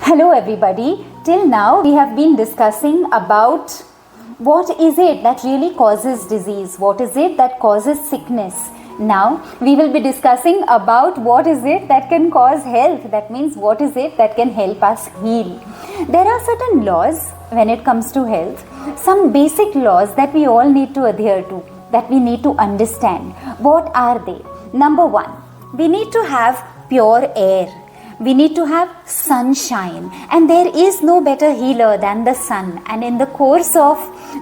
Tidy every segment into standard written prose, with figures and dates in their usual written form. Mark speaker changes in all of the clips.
Speaker 1: Hello everybody. Till now we have been discussing about what is it that really causes disease, what is it that causes sickness. Now we will be discussing about what is it that can cause health, that means what is it that can help us heal. There are certain laws when it comes to health, some basic laws that we all need to adhere to, that we need to understand. What are they? Number one, we need to have pure air. We need to have sunshine, and there is no better healer than the sun. And in the course of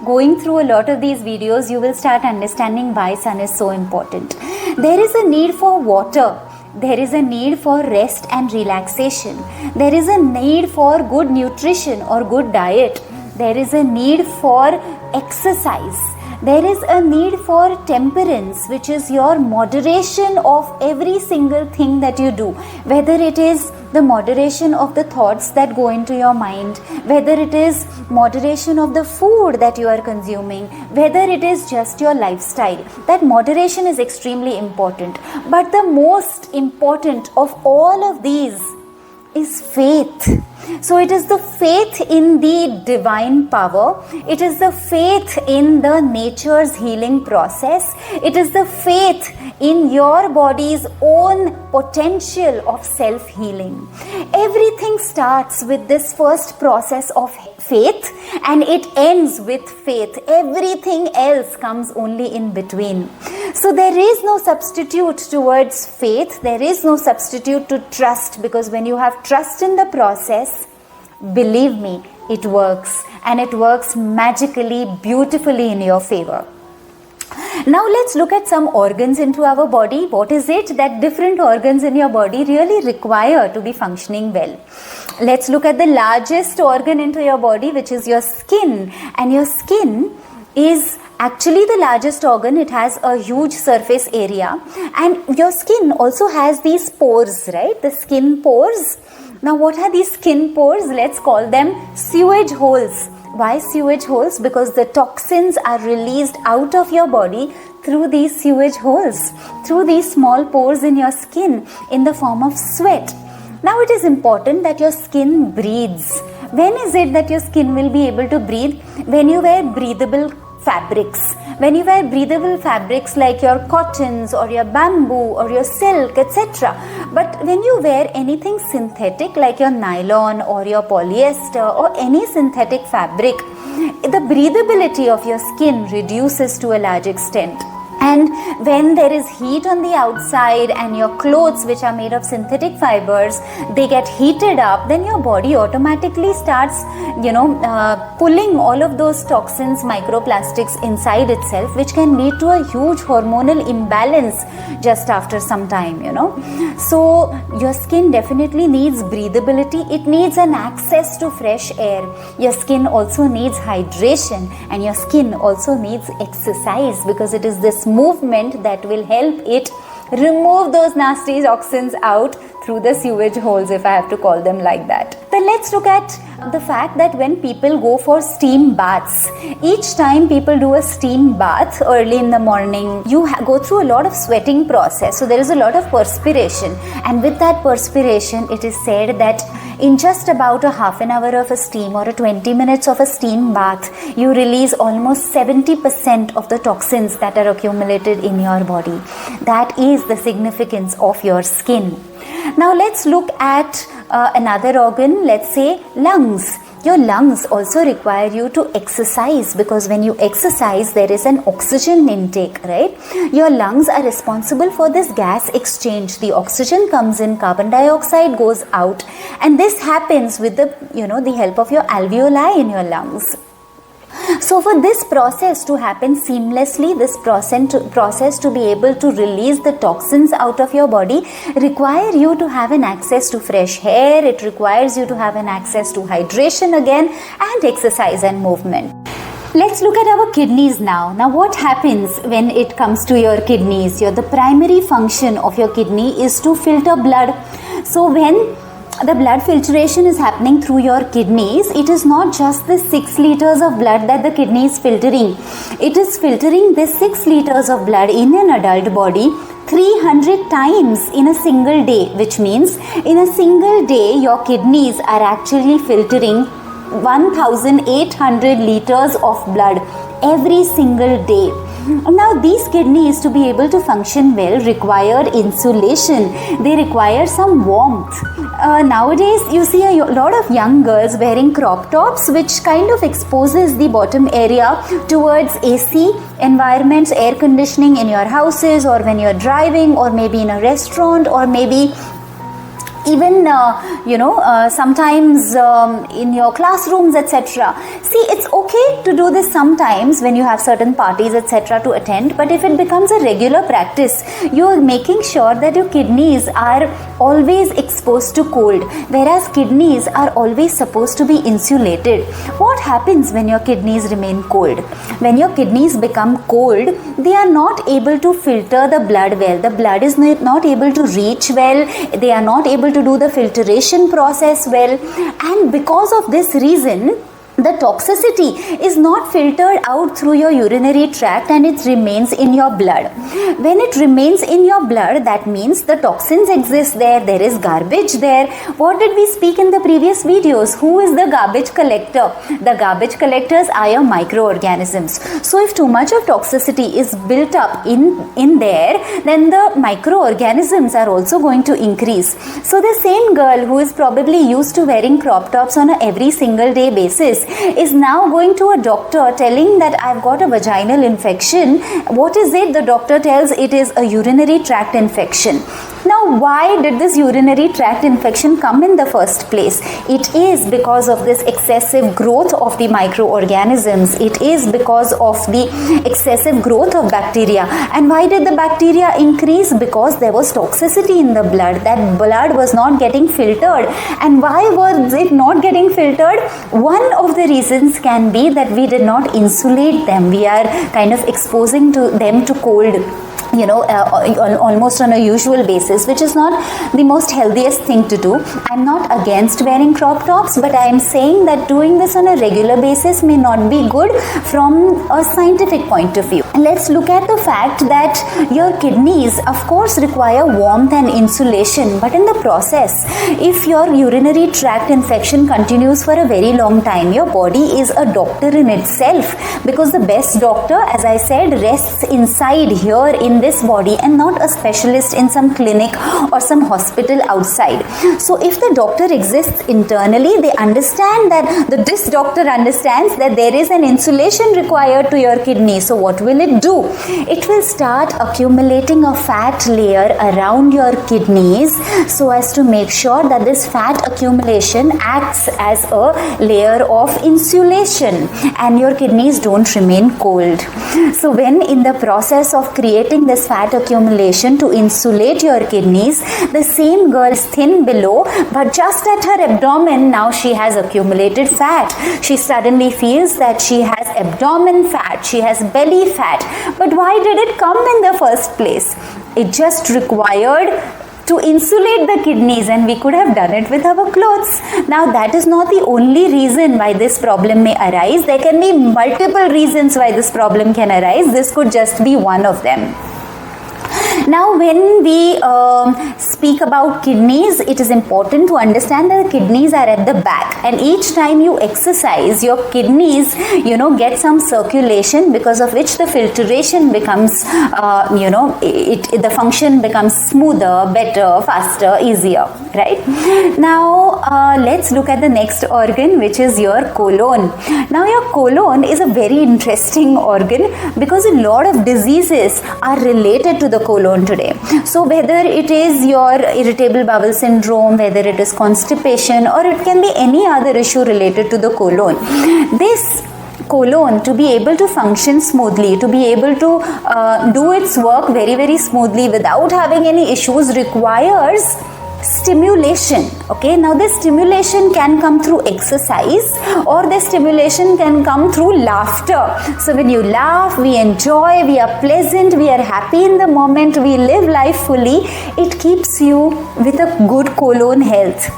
Speaker 1: going through a lot of these videos, you will start understanding why sun is so important. There is a need for water. There is a need for rest and relaxation. There is a need for good nutrition or good diet. There is a need for exercise. There is a need for temperance, which is your moderation of every single thing that you do, whether it is the moderation of the thoughts that go into your mind, whether it is moderation of the food that you are consuming, whether it is just your lifestyle. That moderation is extremely important. But the most important of all of these is faith. So it is the faith in the divine power. It is the faith in the nature's healing process. It is the faith in your body's own potential of self-healing. Everything starts with this first process of faith and it ends with faith. Everything else comes only in between. So there is no substitute towards faith. There is no substitute to trust, because when you have trust in the process, believe me, it works, and it works magically, beautifully in your favor. Now let's look at some organs into our body. What is it that different organs in your body really require to be functioning well? Let's look at the largest organ into your body, which is your skin. And your skin is actually the largest organ. It has a huge surface area, and your skin also has these pores, right? The skin pores. Now what are these skin pores? Let's call them sewage holes. Why sewage holes? Because the toxins are released out of your body through these sewage holes, through these small pores in your skin in the form of sweat. Now it is important that your skin breathes. When is it that your skin will be able to breathe? When you wear breathable fabrics. When you wear breathable fabrics like your cottons or your bamboo or your silk, etc. But when you wear anything synthetic like your nylon or your polyester or any synthetic fabric, the breathability of your skin reduces to a large extent. And when there is heat on the outside and your clothes, which are made of synthetic fibers, they get heated up, then your body automatically starts, pulling all of those toxins, microplastics inside itself, which can lead to a huge hormonal imbalance just after some time, So your skin definitely needs breathability. It needs an access to fresh air. Your skin also needs hydration, and your skin also needs exercise, because it is this movement that will help it remove those nasty toxins out through the sewage holes, if I have to call them like that. Then let's look at the fact that when people go for steam baths, each time people do a steam bath early in the morning, you go through a lot of sweating process. So there is a lot of perspiration, and with that perspiration, it is said that in just about a half an hour of a steam or a 20 minutes of a steam bath, you release almost 70% of the toxins that are accumulated in your body. That is the significance of your skin. Now let's look at another organ, let's say lungs. Your lungs also require you to exercise, because when you exercise, there is an oxygen intake, right? Your lungs are responsible for this gas exchange. The oxygen comes in, carbon dioxide goes out, and this happens with the help of your alveoli in your lungs. So for this process to happen seamlessly, this process to be able to release the toxins out of your body, require you to have an access to fresh air. It requires you to have an access to hydration again, and exercise and movement. Let's look at our kidneys now. Now what happens when it comes to your kidneys? The primary function of your kidney is to filter blood. So when the blood filtration is happening through your kidneys, it is not just the 6 liters of blood that the kidney is filtering. It is filtering the 6 liters of blood in an adult body 300 times in a single day, which means in a single day your kidneys are actually filtering 1800 liters of blood every single day. Now these kidneys, to be able to function well, require insulation. They require some warmth. Nowadays you see a lot of young girls wearing crop tops, which kind of exposes the bottom area towards AC environments, air conditioning in your houses, or when you're driving, or maybe in a restaurant, or maybe even sometimes in your classrooms, etc. See, it's okay to do this sometimes when you have certain parties, etc. to attend, but if it becomes a regular practice, you are making sure that your kidneys are always exposed to cold, whereas kidneys are always supposed to be insulated. What happens when your kidneys remain cold? When your kidneys become cold, they are not able to filter the blood well. The blood is not able to reach well. They are not able to do the filtration process well, and because of this reason, the toxicity is not filtered out through your urinary tract and it remains in your blood. When it remains in your blood, that means the toxins exist there, there is garbage there. What did we speak in the previous videos? Who is the garbage collector? The garbage collectors are your microorganisms. So if too much of toxicity is built up in there, then the microorganisms are also going to increase. So the same girl who is probably used to wearing crop tops on a every single day basis is now going to a doctor telling that I've got a vaginal infection. What is it? The doctor tells it is a urinary tract infection. Now, why did this urinary tract infection come in the first place? It is because of this excessive growth of the microorganisms. It is because of the excessive growth of bacteria. And why did the bacteria increase? Because there was toxicity in the blood. That blood was not getting filtered. And why was it not getting filtered? One of the reasons can be that we did not insulate them. We are kind of exposing them to cold, almost on a usual basis, which is not the most healthiest thing to do. I'm not against wearing crop tops, but I am saying that doing this on a regular basis may not be good from a scientific point of view. Let's look at the fact that your kidneys, of course, require warmth and insulation, but in the process, if your urinary tract infection continues for a very long time, your body is a doctor in itself, because the best doctor, as I said, rests inside here in this body and not a specialist in some clinic or some hospital outside. So if the doctor exists internally, they understand that this doctor understands that there is an insulation required to your kidney. So what will it do? It will start accumulating a fat layer around your kidneys so as to make sure that this fat accumulation acts as a layer of insulation and your kidneys don't remain cold. So when in the process of creating this fat accumulation to insulate your kidneys, the same girl is thin below, but just at her abdomen now she has accumulated fat. She suddenly feels that she has abdomen fat, she has belly fat. But why did it come in the first place? It just required to insulate the kidneys, and we could have done it with our clothes. Now that is not the only reason why this problem may arise. There can be multiple reasons why this problem can arise. This could just be one of them. Now when we speak about kidneys, it is important to understand that the kidneys are at the back, and each time you exercise, your kidneys get some circulation, because of which the filtration becomes the function becomes smoother, better, faster, easier, right? Now let's look at the next organ, which is your colon. Now your colon is a very interesting organ because a lot of diseases are related to the colon today. So whether it is your irritable bowel syndrome, whether it is constipation, or it can be any other issue related to the colon, this colon, to be able to function smoothly, to be able to do its work very, very smoothly without having any issues, requires stimulation. Okay, now this stimulation can come through exercise, or this stimulation can come through laughter. So when you laugh, we enjoy, we are pleasant, we are happy in the moment, we live life fully. It keeps you with a good colon health.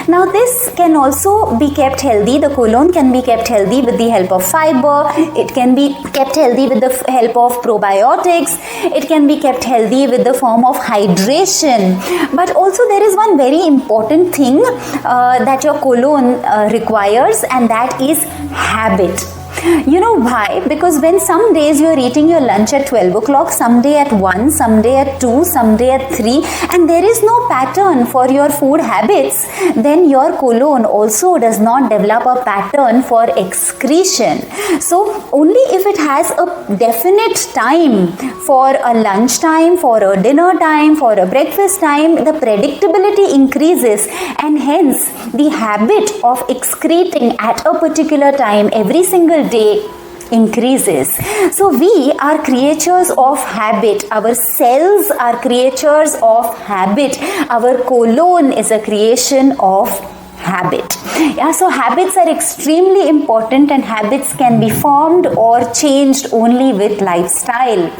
Speaker 1: Now this can also be kept healthy. The colon can be kept healthy with the help of fiber. It can be kept healthy with the help of probiotics. It can be kept healthy with the form of hydration. But also there is one very important thing that your colon requires, and that is habit. You know why? Because when some days you are eating your lunch at 12 o'clock, some day at 1, some day at 2, some day at 3, and there is no pattern for your food habits, then your colon also does not develop a pattern for excretion. So only if it has a definite time for a lunch time, for a dinner time, for a breakfast time, the predictability increases, and hence the habit of excreting at a particular time every single day increases. So we are creatures of habit. Our cells are creatures of habit. Our colon is a creation of habit. Yeah, so habits are extremely important, and habits can be formed or changed only with lifestyle.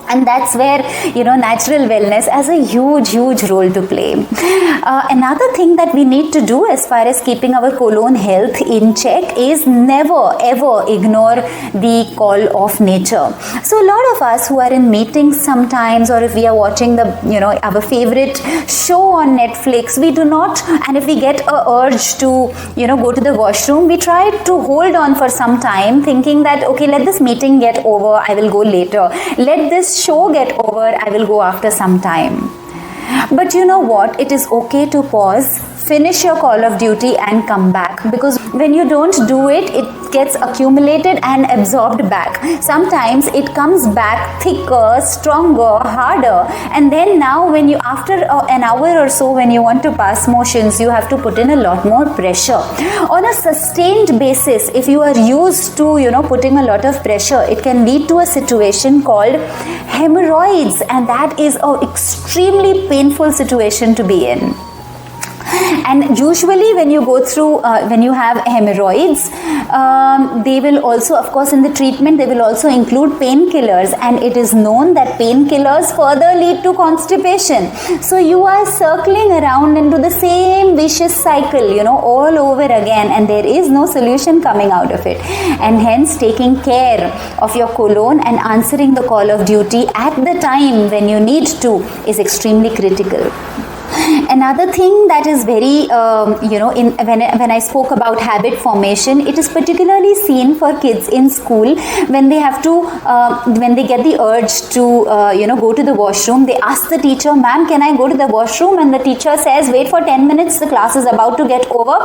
Speaker 1: And that's where, natural wellness has a huge role to play. Another thing that we need to do as far as keeping our colon health in check is never ever ignore the call of nature. So a lot of us who are in meetings sometimes, or if we are watching our favorite show on Netflix, we do not, and if we get a urge to go to the washroom, we try to hold on for some time, thinking that okay, let this meeting get over, I will go later. Let this show get over, I will go after some time. But you know what? It is okay to pause, finish your call of duty and come back, because when you don't do it, it gets accumulated and absorbed back. Sometimes it comes back thicker, stronger, harder, and then now when you, after an hour or so, when you want to pass motions, you have to put in a lot more pressure. On a sustained basis, if you are used to putting a lot of pressure, it can lead to a situation called hemorrhoids, and that is an extremely painful situation to be in. And usually when you go through, when you have hemorrhoids, they will also, of course in the treatment, they will also include painkillers, and it is known that painkillers further lead to constipation. So you are circling around into the same vicious cycle, all over again, and there is no solution coming out of it. And hence taking care of your colon and answering the call of duty at the time when you need to is extremely critical. Another thing that is very, when I spoke about habit formation, it is particularly seen for kids in school when they have to, when they get the urge to, go to the washroom. They ask the teacher, "Ma'am, can I go to the washroom?" And the teacher says, "Wait for 10 minutes, the class is about to get over.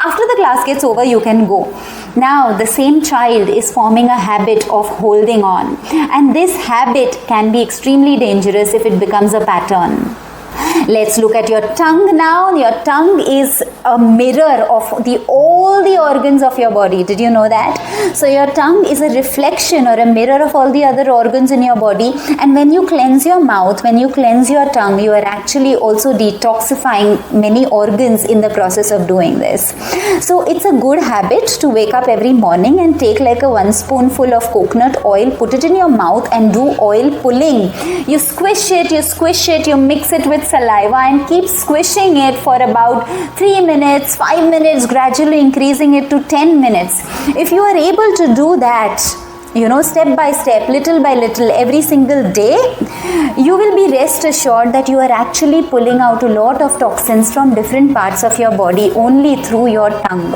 Speaker 1: After the class gets over, you can go." Now, the same child is forming a habit of holding on, and this habit can be extremely dangerous if it becomes a pattern. Let's look at your tongue now. Your tongue is a mirror of all the organs of your body. Did you know that? So your tongue is a reflection or a mirror of all the other organs in your body. And when you cleanse your mouth, when you cleanse your tongue, you are actually also detoxifying many organs in the process of doing this. So it's a good habit to wake up every morning and take like a 1 spoonful of coconut oil, put it in your mouth and do oil pulling. You squish it, you mix it with saliva and keep squishing it for about 3 minutes, 5 minutes, gradually increasing it to 10 minutes. If you are able to do that, step by step, little by little, every single day, you will be rest assured that you are actually pulling out a lot of toxins from different parts of your body only through your tongue.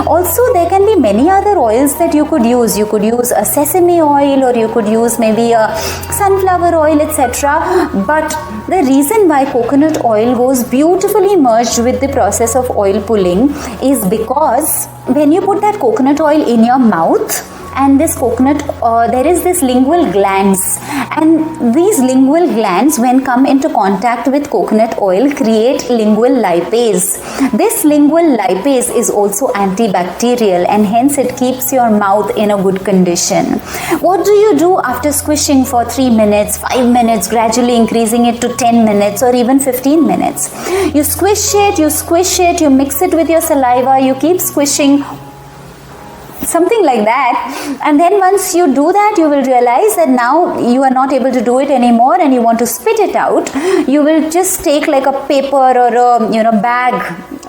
Speaker 1: Also, there can be many other oils that you could use. You could use a sesame oil, or you could use maybe a sunflower oil, etc. But the reason why coconut oil goes beautifully merged with the process of oil pulling is because when you put that coconut oil in your mouth, and this coconut, there is this lingual glands, and these lingual glands, when come into contact with coconut oil, create lingual lipase. This lingual lipase is also antibacterial, and hence it keeps your mouth in a good condition. What do you do after squishing for 3 minutes, 5 minutes, gradually increasing it to 10 minutes or even 15 minutes? You squish it, you mix it with your saliva, you keep squishing something like that. And then once you do that, you will realize that now you are not able to do it anymore and you want to spit it out. You will just take like a paper or a bag,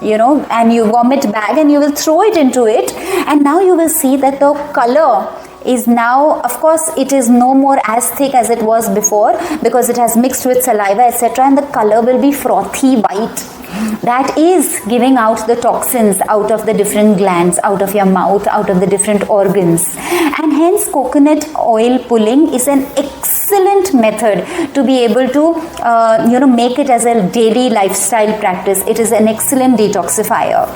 Speaker 1: and you vomit bag, and you will throw it into it, and now you will see that the color is now, of course, it is no more as thick as it was before because it has mixed with saliva, etc., and the color will be frothy white. That is giving out the toxins out of the different glands, out of your mouth, out of the different organs. And hence coconut oil pulling is an excellent method to be able to make it as a daily lifestyle practice. It is an excellent detoxifier.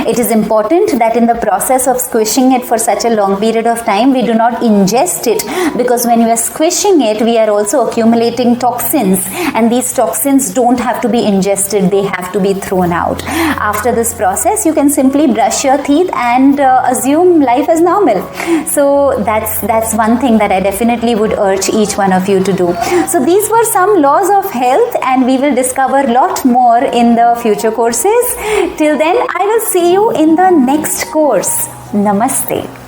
Speaker 1: It is important that in the process of squishing it for such a long period of time, we do not ingest it, because when we are squishing it, we are also accumulating toxins, and these toxins don't have to be ingested, they have to be thrown out. After this process, you can simply brush your teeth and assume life as normal. So that's one thing that I definitely would urge each one of you to do. So these were some laws of health, and we will discover a lot more in the future courses. Till then, I will see you in the next course. Namaste.